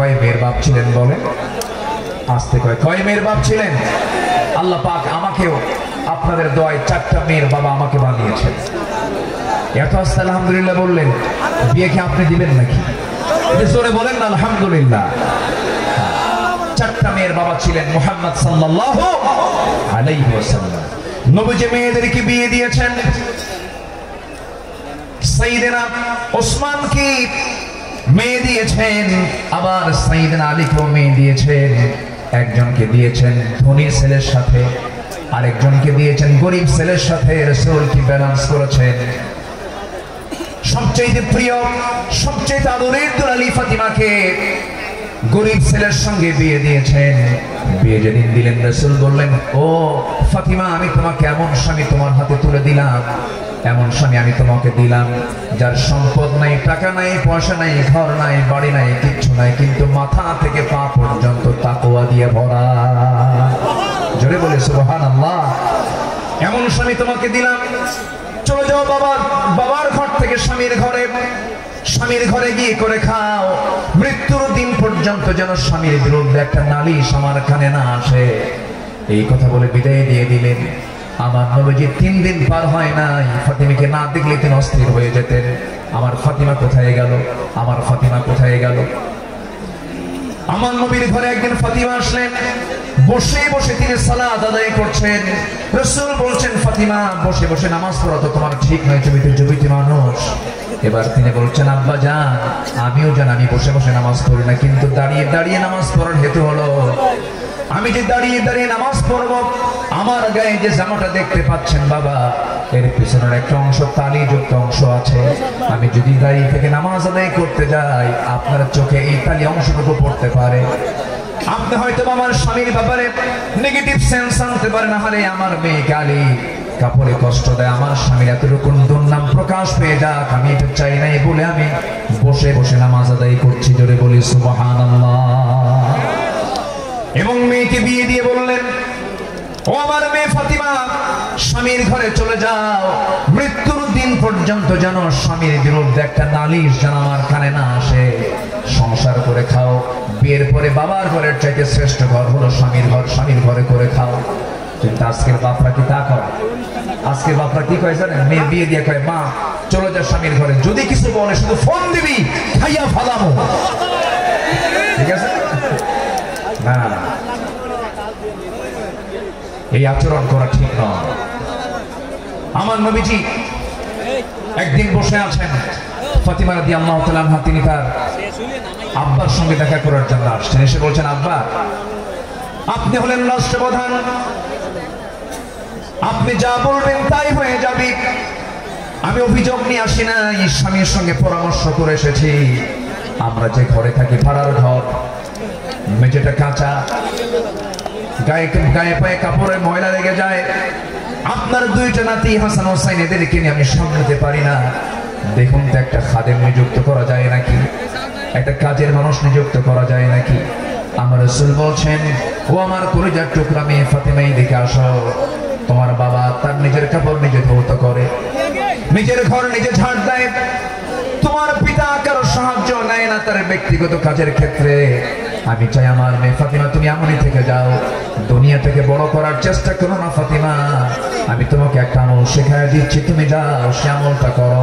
কয় মেয়ের বাপ ছিলেন বলেন? আসতে কয় মেয়ের বাপ ছিলেন? আল্লাহ পাক আমাকেও আপনাদের দোয়ায় 4টা মেয়ের বাবা আমাকে বানিয়েছেন। এত আস্তে আলহামদুলিল্লাহ বললেন, বিয়ে কি আপনি দিবেন নাকি? জোরে বলেন না আলহামদুলিল্লাহ। 4টা মেয়ের বাবা ছিলেন মুহাম্মদ সাল্লাল্লাহু আলাইহি ওয়াসাল্লাম। নবীজি মেয়েদেরকে বিয়ে দিয়েছেন। সাইয়েদনা ওসমানকে মেয়ে দিয়েছেন, আবার সাইয়েদনা আলীকেও মেয়ে দিয়েছেন। একজনকে দিয়েছেন ধনী ছেলের সাথে, আরেকজনকে দিয়েছেন গরিব ছেলের সাথে। রাসূল কি ব্যালেন্স করেছেন? সবচেয়ে প্রিয়, সবচেয়ে আদরের দুলালি ফাতিমাকে গরিব ছেলের সঙ্গে বিয়ে দিয়েছেন। বিয়ে যেদিন দিলেন রাসূল বললেন, ও ফাতিমা, আমি তোমাকে এমন স্বামী তোমার হাতে তুলে দিলাম, এমন স্বামী আমি তোমাকে দিলাম যার সম্পদ নাই, টাকা নাই, পয়সা নাই, ঘর নাই, বাড়ি নাই, কিচ্ছু নাই, কিন্তু মাথা থেকে পা পর্যন্ত তাকওয়া দিয়ে ভরা। জোরে বলে সুবহানাল্লাহ। এমন স্বামী তোমাকে দিলাম, চলে যাও বাবার ঘর থেকে স্বামীর ঘরে গিয়ে করে খাও, মৃত্যুর দিন পর্যন্ত যেন স্বামীর বিরুদ্ধে একটা নালিশ আমার কানে না আসে। এই কথা বলে বিদায় দিয়ে দিলেন। আমার নবীজি 3 দিন পার হয় নাই, ফাতিমাকে না দেখলে তিনি অস্থির হয়ে যেতেন। আমার ফাতিমা কোথায় গেল, আমার ফাতিমা কোথায় গেল? আমার নবীর ঘরে একদিন ফাতিমা আসলেন, বসে বসে তিনি সালাত আদায় করছেন। রাসূল বলছেন, ফাতিমা, বসে বসে নামাজ পড়া তো তোমার ঠিক নয়, তুমি তো যুবতী মানুষ। এবার তিনি বলছেন, আব্বা জান, আমিও জানি আমি বসে বসে নামাজ পড়ি না, কিন্তু দাঁড়িয়ে দাঁড়িয়ে নামাজ পড়ার হেতু হলো আমি যে দাঁড়িয়ে দাঁড়িয়ে নামাজ পড়ব, আমার গায়ে যে জামাটা দেখতে পাচ্ছেন বাবা, এর পিছনের একটা অংশ তালিযুক্ত অংশ আছে। আমি যদি দাঁড়িয়ে থেকে নামাজ আদায় করতে যাই, আপনার চোখে এই তালি অংশটুকু পড়তে পারে। আপনি হয়তো আমার স্বামীর ব্যাপারে নেগেটিভ সেন্স আনতে পারেন, না হলে আমার মেয়ে গালি কাপড়ে কষ্ট দেয়, আমার স্বামীর এতটুকু দুর্নাম প্রকাশ পেয়ে যাক, আমি এটা চাই নাই বলে আমি বসে বসে নামাজ আদায় করছি। জোরে বলি সুবহানাল্লাহ। এবং মেয়েকে বিয়ে দিয়ে বললেন, ও আমার মেয়ে ফাতিমা, স্বামীর ঘরে চলে যাও, মৃত্যুর দিন পর্যন্ত যেন স্বামীর বিরুদ্ধে একটা নালিশ যেন আমার কানে না আসে। সংসার করে খাও, বিয়ের পরে বাবার ঘরের চাইতে শ্রেষ্ঠ ঘর হলো স্বামীর ঘর, স্বামীর ঘরে করে খাও। কিন্তু আজকের বাপরা কি তা করে? আজকের বাপরা কি কয় জানেন? মেয়ে বিয়ে দিয়ে কয়, মা চলে যা স্বামীর ঘরে, যদি কিছু বলে শুধু ফোন দিবি, খাইয়া ফালামো। ঠিক আছে না? এই আচরণ করা ঠিক নয়। আমার নবীজি একদিন বসে আছেন, ফাতিমা রাদিয়াল্লাহু তাআলা আনহা তিনি তার আব্বার সঙ্গে দেখা করার জন্য আসছেন। এসে বলছেন, আব্বা, আপনি হলেন রাষ্ট্রপ্রধান, আপনি যা বলবেন তাই হয়ে যাবে। আমি অভিযোগ নিয়ে আসি না, স্বামীর সঙ্গে পরামর্শ করে এসেছি। আমরা যে ঘরে থাকি ভাড়ার ঘর, মেঝেটা কাঁচা, গায়ে পায়ে কাপড়ের ময়লা লেগে যায়। আপনার 2টা নাতি হাসান হোসাইন, এদেরকে নিয়ে আমি সামলাতে পারি না। দেখুন তো একটা খাদেম নিযুক্ত করা যায় নাকি, একটা কাজের মানুষ নিযুক্ত করা যায় নাকি? আমার রাসূল বলছেন, ও আমার কলিজার টুকরা মেয়ে ফাতিমা, দেখে আসো, তোমার বাবা তার নিজের কাপড় নিজে ধৌত করে, নিজের ঘর নিজে ঝাড় দেয়, তোমার পিতা কারো সাহায্য নেয় না তার ব্যক্তিগত কাজের ক্ষেত্রে। আমি চাই আমার মেয়ে ফাতিমা তুমি এমনই থেকে যাও, দুনিয়া থেকে বড় করার চেষ্টা করো না ফাতিমা। আমি তোমাকে একটা আমল শেখায় দিচ্ছি, তুমি যাও সে আমলটা করো।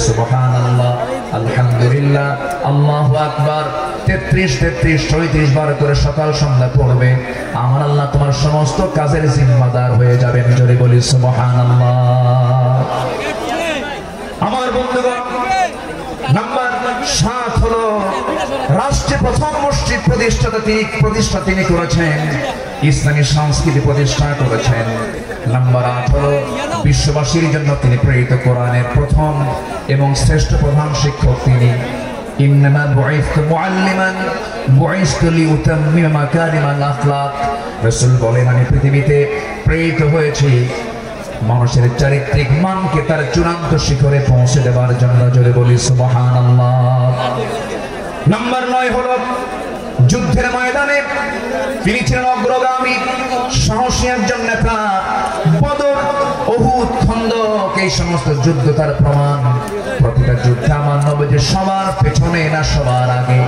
সুবহানাল্লাহ, আলহামদুলিল্লাহ, আল্লাহু আকবার 33 বার করে সকাল সন্ধ্যা পড়বে। আমার আল্লাহ তোমার সমস্ত কাজের জিম্মাদার হয়ে যাবেন। জোরে বলি সুবহানাল্লাহ। আমার বন্ধুগণ, নাম্বার 7 হলো রাষ্ট্রে প্রথম মসজিদ প্রতিষ্ঠা তিনি করেছেন, ইসলামী সংস্কৃতি প্রতিষ্ঠা করেছেন। নাম্বার 8 হলো বিশ্ববাসীর জন্য তিনি প্রেরিত কোরআনের প্রথম এবং শ্রেষ্ঠ প্রধান শিক্ষক তিনি। ইন্নামা বুইসতু মুআল্লিমান বুইসতু লিউতাম্মিমা মাকারিমাল আখলাক। রাসূল বলেন, আমি পৃথিবীতে প্রেরিত হয়েছি মানুষের চারিত্রিক মানকে তার চূড়ান্ত শিখরে পৌঁছে দেওয়ার জন্য। জোরে বলি সুবহানাল্লাহ। নাম্বার 9 হলো যুদ্ধের ময়দানে তিনি ছিলেন অগ্রগামী, সাহসী একজন নেতা। বদর, উহুদ, খন্দক, এই সমস্ত যুদ্ধ তার প্রমাণ। প্রতিটা যুদ্ধে আমার নবী যে সবার পেছনে না সবার আগে,